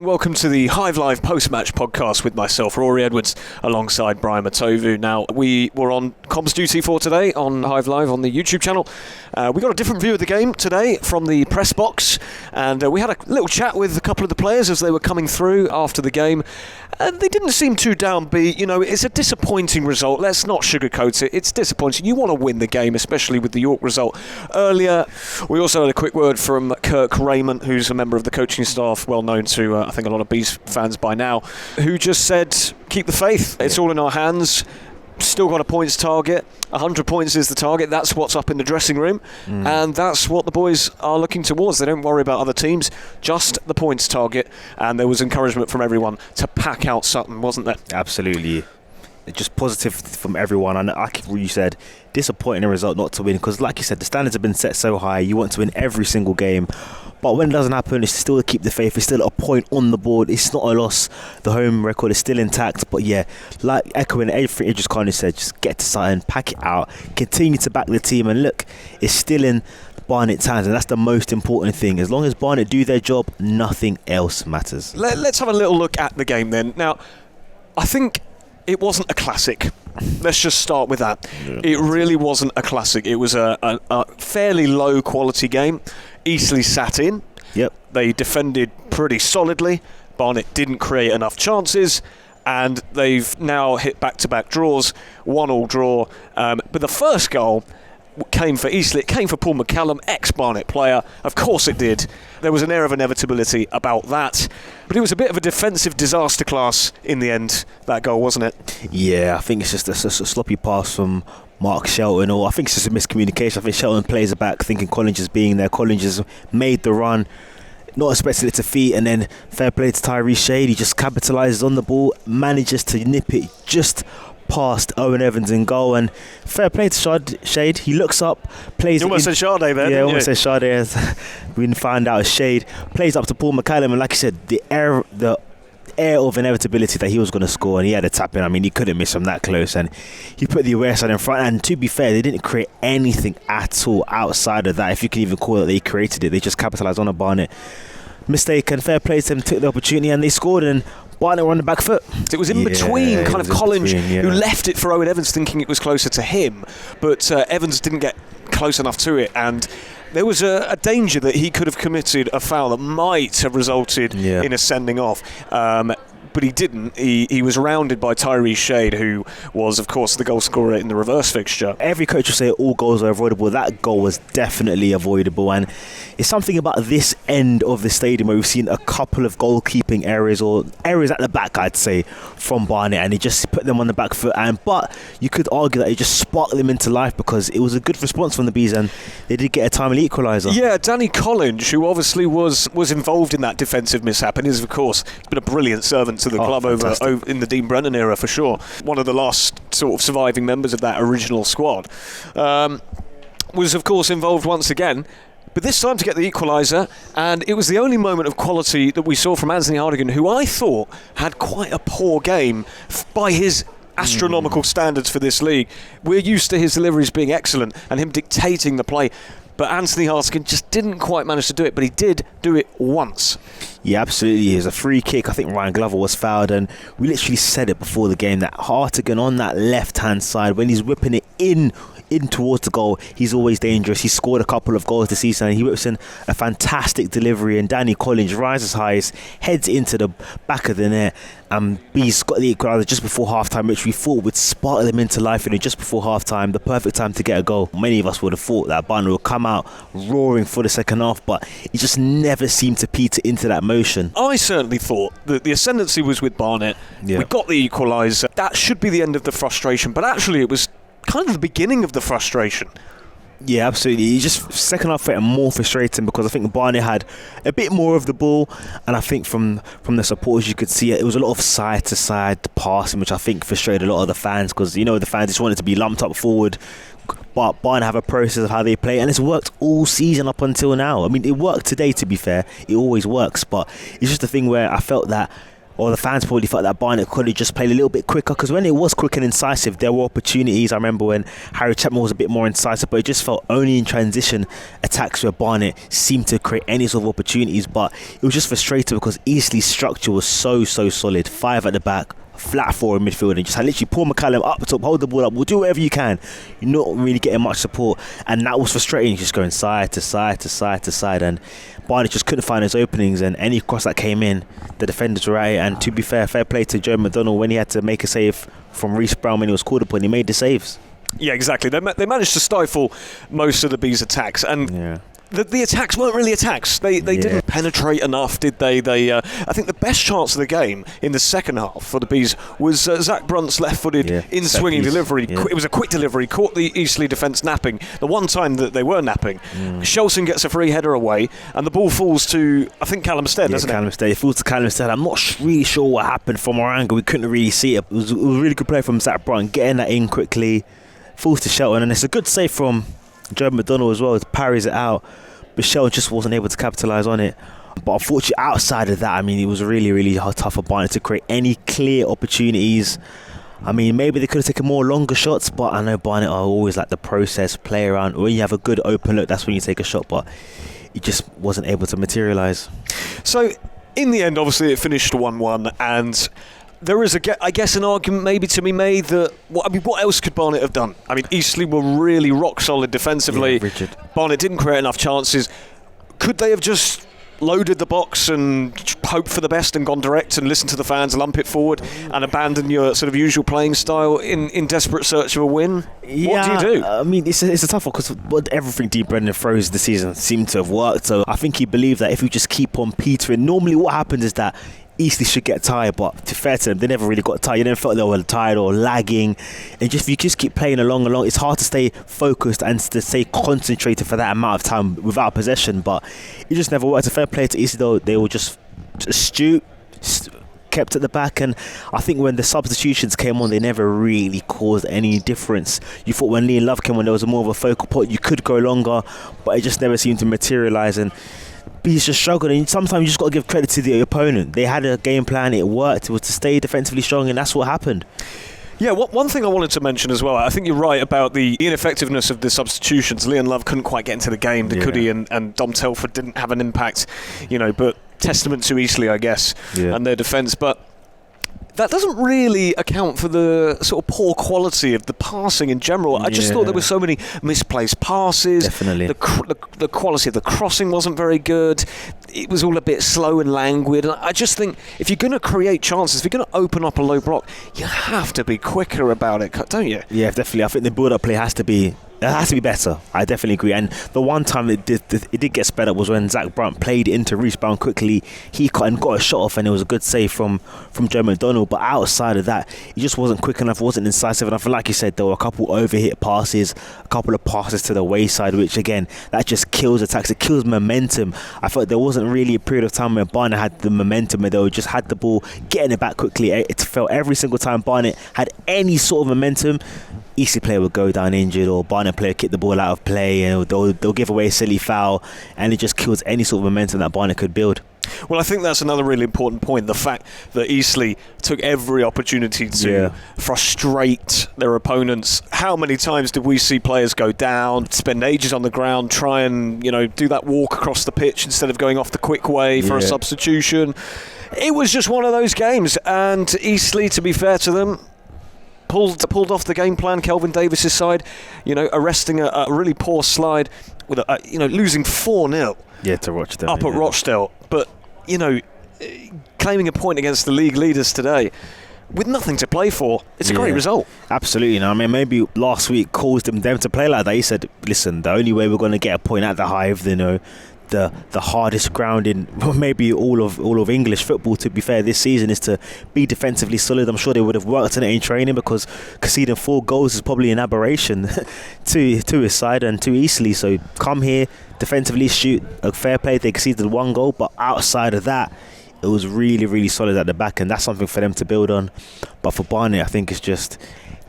Welcome to the Hive Live post-match podcast with myself, Rory Edwards, alongside Brian Matovu. Now, we were on comms duty for today on Hive Live on the YouTube channel. We got a different view of the game today from the press box, and we had a little chat with a couple of the players as they were coming through after the game. And they didn't seem too downbeat. You know, it's a disappointing result. Let's not sugarcoat it. It's disappointing. You want to win the game, especially with the York result earlier. We also had a quick word from Kirk Raymond, who's a member of the coaching staff, well known to, I think, a lot of Bees fans by now, who just said, keep the faith. It's all in our hands. Still got a points target. 100 points is the target. That's what's up in the dressing room. And that's what the boys are looking towards. They don't worry about other teams, just the points target. And there was encouragement from everyone to pack out Sutton, wasn't there? Absolutely. Just positive from everyone. And like you said, disappointing result not to win, because like you said, the standards have been set so high. You want to win every single game. But when it doesn't happen, it's still to keep the faith. It's still a point on the board. It's not a loss. The home record is still intact. But yeah, like echoing everything Idris Khan said, just get to Sutton, pack it out, continue to back the team. And look, it's still in Barnet's hands, and that's the most important thing. As long as Barnet do their job, nothing else matters. Let's have a little look at the game then. Now, I think it wasn't a classic. Let's just start with that. It really wasn't a classic. It was a fairly low quality game. Eastleigh sat in. Yep. They defended pretty solidly. Barnet didn't create enough chances, and they've now hit back-to-back draws, 1-1 draw. But the first goal came for Eastleigh. It came for Paul McCallum, ex-Barnet player. Of course it did. There was an air of inevitability about that. But it was a bit of a defensive disaster class in the end, that goal, wasn't it? Yeah, I think it's just a sloppy pass from Mark Shelton, or I think it's just a miscommunication. I think Shelton plays it back thinking Collins is being there. Collins has made the run, not expecting it to feet, and then fair play to Tyrese Shade. He just capitalises on the ball, manages to nip it just past Owen Evans in goal, and fair play to Shade. He looks up, plays. You almost said Shade there. Yeah, almost said Shade. As we didn't find out as Shade plays up to Paul McCallum, and like I said, the air of inevitability that he was going to score, and he had a tap in. I mean, he couldn't miss from that close, and he put the away side in front. And to be fair, they didn't create anything at all outside of that, if you can even call it they created it. They just capitalised on a Barnet mistake, and fair play to them, took the opportunity, and they scored. And Barnet were on the back foot. It was in between, kind of Collins, who left it for Owen Evans, thinking it was closer to him, but Evans didn't get close enough to it, and there was a danger that he could have committed a foul that might have resulted in a sending off. But he didn't. He was rounded by Tyrese Shade, who was, of course, the goal scorer in the reverse fixture. Every coach will say all goals are avoidable. That goal was definitely avoidable, and it's something about this end of the stadium where we've seen a couple of goalkeeping errors, or errors at the back, I'd say, from Barnet, and he just put them on the back foot. But you could argue that it just sparked them into life, because it was a good response from the Bees, and they did get a timely equaliser. Yeah, Danny Collins, who obviously was involved in that defensive mishap, and is, of course, been a brilliant servant to the club over in the Dean Brennan era for sure. One of the last sort of surviving members of that original squad. Was, of course, involved once again, but this time to get the equaliser, and it was the only moment of quality that we saw from Anthony Hardigan, who I thought had quite a poor game by his astronomical standards for this league. We're used to his deliveries being excellent and him dictating the play, but Anthony Hardigan just didn't quite manage to do it, but he did do it once. Yeah, absolutely. It was a free kick. I think Ryan Glover was fouled, and we literally said it before the game that Hartigan on that left-hand side, when he's whipping it in towards the goal, he's always dangerous. He's scored a couple of goals this season, and he whips in a fantastic delivery, and Danny Collins rises highest, heads into the back of the net, and Bees got the equaliser just before half-time, which we thought would spark them into life, and just before half-time, the perfect time to get a goal. Many of us would have thought that Barnet would come out roaring for the second half, but it just never seemed to peter into that motion. I certainly thought that the ascendancy was with Barnet. We got the equaliser. That should be the end of the frustration, but actually it was kind of the beginning of the frustration. Yeah, absolutely. He just second half felt more frustrating, because I think Barnet had a bit more of the ball, and I think from the supporters you could see it was a lot of side to side passing, which I think frustrated a lot of the fans, because the fans just wanted to be lumped up forward. But Barnet have a process of how they play, and it's worked all season up until now. I mean, it worked today, to be fair. It always works, but it's just a thing where I felt that or the fans probably felt that Barnet could have just played a little bit quicker, because when it was quick and incisive, there were opportunities. I remember when Harry Chapman was a bit more incisive, but it just felt only in transition attacks where Barnet seemed to create any sort of opportunities. But it was just frustrating because Eastleigh's structure was so solid. 5 at the back, flat 4 in midfield, and just had literally Paul McCallum up top, hold the ball up, we'll do whatever you can. You're not really getting much support, and that was frustrating, just going side to side, and Barnet just couldn't find his openings, and any cross that came in, the defenders were at it. And to be fair play to Joe McDonnell when he had to make a save from Reece Brown when he was called upon, he made the saves. Yeah, exactly. They managed to stifle most of the Bees' attacks, and the attacks weren't really attacks. They didn't penetrate enough, did they? I think the best chance of the game in the second half for the Bees was Zach Brunt's left-footed in-swinging delivery. Yeah. It was a quick delivery, caught the Eastleigh defence napping. The one time that they were napping, Shelson gets a free header away, and the ball falls to, I think, Callum Stead, doesn't it? Callum Stead. It falls to Callum Stead. I'm not really sure what happened from our angle. We couldn't really see it. It was a really good play from Zach Brunt, getting that in quickly. Falls to Shelton, and it's a good save from Joe McDonnell as well. It parries it out, but Shelton just wasn't able to capitalise on it. But unfortunately, outside of that, I mean, it was really tough for Barnet to create any clear opportunities. I mean, maybe they could have taken more longer shots, but I know Barnet are always like the process, play around. When you have a good open look, that's when you take a shot, but it just wasn't able to materialise. So, in the end, obviously, it finished 1-1, and there is, I guess, an argument maybe to be made that, what else could Barnet have done? I mean, Eastleigh were really rock solid defensively. Yeah, rigid. Barnet didn't create enough chances. Could they have just loaded the box and hoped for the best and gone direct and listened to the fans, lump it forward and abandon your sort of usual playing style in desperate search of a win? What do you do? I mean, it's a tough one because everything Dean Brendan throws this season seemed to have worked. So I think he believed that if we just keep on petering, normally what happens is that Eastleigh should get tired, but to be fair to them, they never really got tired. You never felt they were tired or lagging. And if you just keep playing along, it's hard to stay focused and to stay concentrated for that amount of time without possession. But it just never worked. A fair play to Eastleigh, though, they were just astute, kept at the back, and I think when the substitutions came on, they never really caused any difference. You thought when Liam Love came on, there was more of a focal point. You could go longer, but it just never seemed to materialise. And Bees just struggled, and sometimes you just got to give credit to the opponent. They had a game plan, it worked, it was to stay defensively strong, and that's what happened. Yeah, one thing I wanted to mention as well, I think you're right about the ineffectiveness of the substitutions. Leon Love couldn't quite get into the game, could he? And Dom Telford didn't have an impact, but testament to Eastleigh, I guess, and their defence. But that doesn't really account for the sort of poor quality of the passing in general. I just thought there were so many misplaced passes. Definitely. The quality of the crossing wasn't very good. It was all a bit slow and languid. And I just think if you're going to create chances, if you're going to open up a low block, you have to be quicker about it, don't you? Yeah, definitely. I think the build-up play has to be better. I definitely agree. And the one time it did get sped up was when Zach Brunt played it into Reece Brown quickly. He got a shot off, and it was a good save from Joe McDonnell. But outside of that, he just wasn't quick enough, wasn't incisive enough. And like you said, there were a couple overhit passes, a couple of passes to the wayside, which again, that just kills attacks. It kills momentum. I felt there wasn't really a period of time where Barnet had the momentum, where they just had the ball, getting it back quickly. It felt every single time Barnet had any sort of momentum, Eastleigh player would go down injured, or Barnet player kick the ball out of play, and they'll give away a silly foul, and it just kills any sort of momentum that Barnet could build. Well, I think that's another really important point, the fact that Eastleigh took every opportunity to frustrate their opponents. How many times did we see players go down, spend ages on the ground, try and do that walk across the pitch instead of going off the quick way for a substitution? It was just one of those games, and Eastleigh, to be fair to them, pulled off the game plan. Kelvin Davis's side, arresting a really poor slide with losing 4-0. Yeah, to Rochdale. Up at Rochdale, but claiming a point against the league leaders today with nothing to play for. It's a great result. Absolutely. I mean, maybe last week caused them to play like that. He said, listen, the only way we're going to get a point at the Hive, the hardest ground in maybe all of English football, to be fair, this season, is to be defensively solid. I'm sure they would have worked on it in training, because conceding 4 goals is probably an aberration to his side and to Eastleigh. So come here, defensively shoot a fair play. They conceded 1 goal, but outside of that, it was really solid at the back, and that's something for them to build on. But for Barnet, I think it's just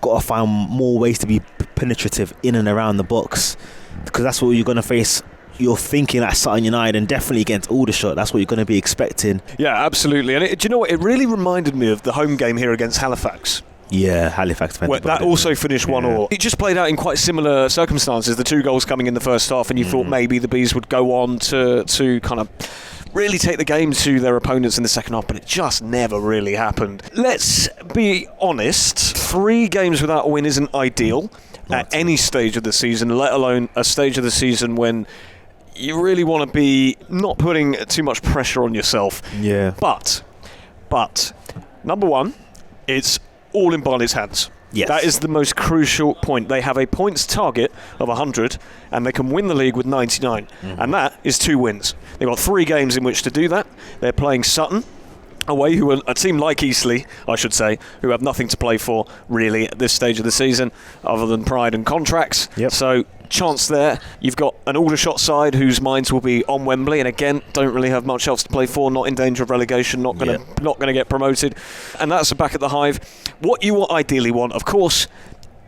got to find more ways to be penetrative in and around the box, because that's what you're going to face you're thinking at Sutton United, and definitely against Aldershot, that's what you're going to be expecting. Yeah, absolutely. And do you know what? It really reminded me of the home game here against Halifax. Yeah, Halifax. That also finished 1-1. It just played out in quite similar circumstances. The 2 goals coming in the first half, and you thought maybe the Bees would go on to kind of really take the game to their opponents in the second half, but it just never really happened. Let's be honest, 3 games without a win isn't ideal at any stage of the season, let alone a stage of the season when you really want to be not putting too much pressure on yourself. Yeah. But number one, it's all in Barnet's hands. Yes. That is the most crucial point. They have a points target of 100 and they can win the league with 99. And that is 2 wins. They've got 3 games in which to do that. They're playing Sutton away, who are a team like Eastleigh, I should say, who have nothing to play for really at this stage of the season other than pride and contracts. Yep. So chance there. You've got an Aldershot side whose minds will be on Wembley, and again don't really have much else to play for, not in danger of relegation, not going to get promoted, and that's back at the Hive. What you ideally want, of course,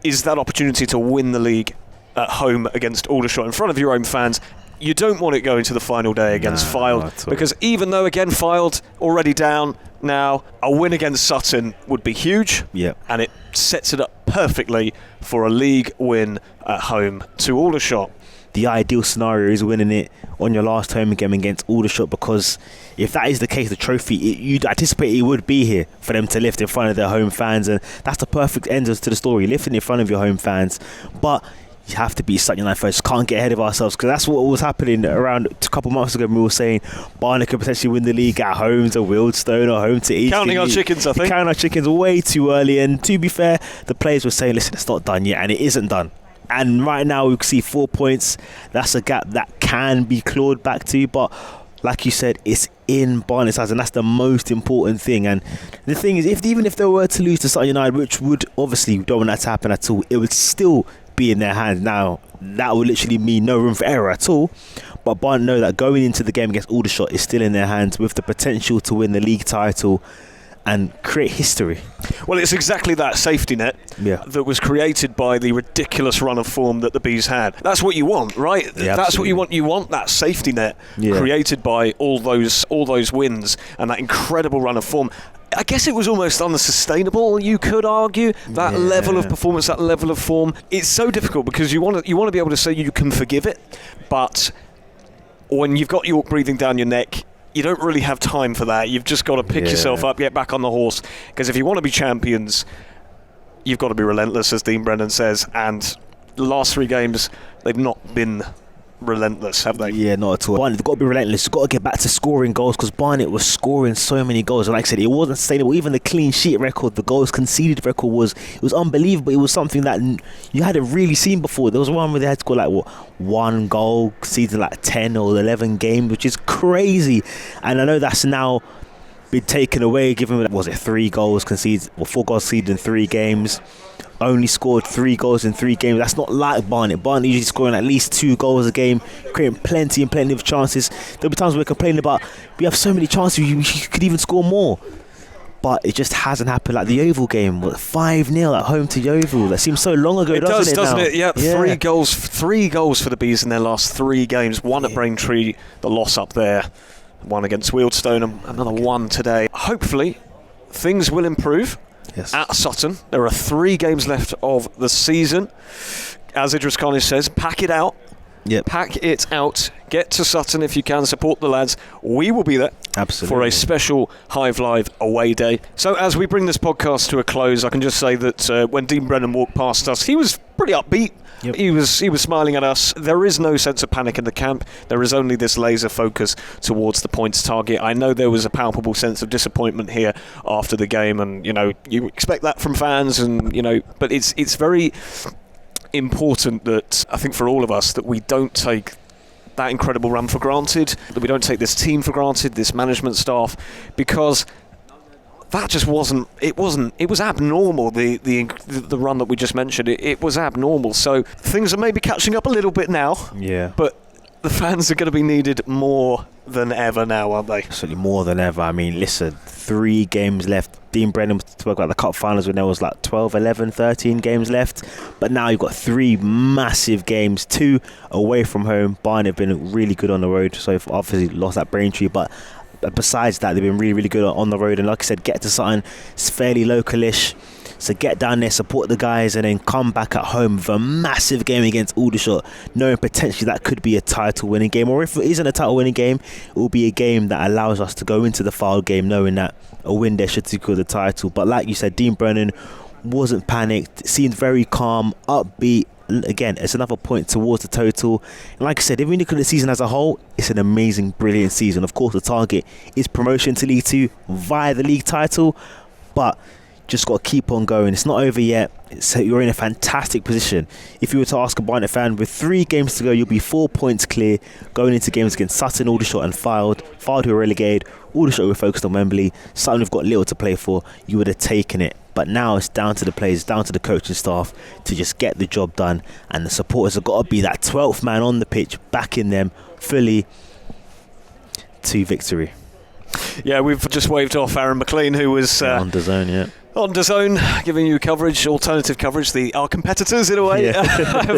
is that opportunity to win the league at home against Aldershot in front of your own fans. You don't want it going to the final day against Fylde, because even though, again, Fylde already down now, a win against Sutton would be huge, and it sets it up perfectly for a league win at home to Aldershot. The ideal scenario is winning it on your last home game against Aldershot, because if that is the case, the trophy, you'd anticipate it would be here for them to lift in front of their home fans, and that's the perfect end to the story, lifting in front of your home fans. But you have to beat Sutton United first. Can't get ahead of ourselves, because that's what was happening around a couple of months ago. We were saying Barnet could potentially win the league at home to Wealdstone or home to Eastleigh. Counting our chickens, I think. Counting our chickens way too early, and to be fair, the players were saying, listen, it's not done yet, and it isn't done. And right now we can see 4 points. That's a gap that can be clawed back to, but like you said, it's in Barnet's hands, and that's the most important thing. And the thing is, even if they were to lose to Sutton United, which would obviously don't want that to happen at all, it would still be in their hands. Now that would literally mean no room for error at all, but Barnet know that going into the game against Aldershot is still in their hands, with the potential to win the league title and create history. Well, it's exactly that safety net that was created by the ridiculous run of form that the Bees had. That's what you want, right? Yeah, that's what you want. You want that safety net created by all those wins and that incredible run of form. I guess it was almost unsustainable, you could argue, that level of performance, that level of form. It's so difficult, because you want to be able to say you can forgive it, but when you've got York breathing down your neck, you don't really have time for that. You've just got to pick yourself up, get back on the horse, because if you want to be champions, you've got to be relentless, as Dean Brennan says, and the last 3 games, they've not been relentless, have they? Yeah, not at all. Barnet, they've got to be relentless. They've got to get back to scoring goals, because Barnet was scoring so many goals, and like I said, it wasn't sustainable. Even the clean sheet record, the goals conceded record was unbelievable. It was something that you hadn't really seen before. There was one where they had to score like 1 goal, conceded like 10 or 11 games, which is crazy. And I know that's now been taken away, given, was it 3 goals conceded, or 4 goals conceded in 3 games. Only scored 3 goals in 3 games. That's not like Barnet. Barnet usually scoring at least 2 goals a game, creating plenty of chances. There'll be times we're complaining about, we have so many chances, you could even score more. But it just hasn't happened. Like the Oval game, 5-0 at home to Yeovil. That seems so long ago, doesn't it? Yeah, 3 goals for the Bees in their last 3 games. 1 at Braintree, the loss up there. 1 against Wealdstone, and another 1 today. Hopefully, things will improve. Yes. At Sutton, there are 3 games left of the season. As Idris Khanis says, pack it out. Pack it out. Get to Sutton if you can. Support the lads. We will be there. Absolutely. For a special Hive Live away day. So as we bring this podcast to a close, I can just say that when Dean Brennan walked past us, he was pretty upbeat. Yep. He was smiling at us. There is no sense of panic in the camp. There is only this laser focus towards the points target. I know there was a palpable sense of disappointment here after the game, and you expect that from fans, and but it's very important that, I think, for all of us, that we don't take that incredible run for granted, that we don't take this team for granted, this management staff, because that just wasn't. It was abnormal. The run that we just mentioned. It was abnormal. So things are maybe catching up a little bit now. Yeah. But the fans are going to be needed more than ever now, aren't they? Absolutely more than ever. I mean, listen, 3 games left. Dean Brennan spoke about the cup finals when there was like 12, 11, 13 games left. But now you've got 3 massive games, 2 away from home. Barnet have been really good on the road, so obviously lost at Braintree, but besides that, they've been really, really good on the road. And like I said, get to something, it's fairly localish. So get down there, support the guys, and then come back at home with a massive game against Aldershot, knowing potentially that could be a title-winning game. Or if it isn't a title-winning game, it will be a game that allows us to go into the final game knowing that a win there should secure the title. But like you said, Dean Brennan wasn't panicked, seemed very calm, upbeat. Again, it's another point towards the total. And like I said, if we look at the season as a whole, it's an amazing, brilliant season. Of course, the target is promotion to League 2 via the league title, but just got to keep on going. It's not over yet. So you're in a fantastic position. If you were to ask a Barnet fan, with 3 games to go, you'll be 4 points clear going into games against Sutton, Aldershot and Fylde who are relegated, Aldershot who are focused on Wembley, Sutton who've got little to play for. You would have taken it. But now it's down to the players, down to the coaching staff to just get the job done, and the supporters have got to be that 12th man on the pitch, backing them fully to victory. Yeah, we've just waved off Aaron McLean, who was on the zone, yeah. On DAZN, giving you coverage, alternative coverage, our competitors in a way,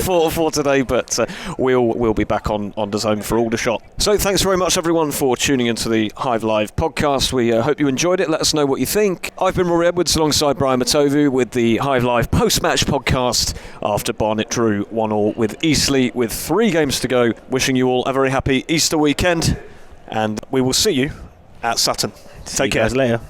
for today. But we'll be back on DAZN for Aldershot. So thanks very much, everyone, for tuning into the Hive Live podcast. We hope you enjoyed it. Let us know what you think. I've been Rory Edwards alongside Brian Matovu with the Hive Live post-match podcast after Barnet drew 1-1 with Eastleigh with 3 games to go. Wishing you all a very happy Easter weekend, and we will see you at Sutton. Take care. See you guys later.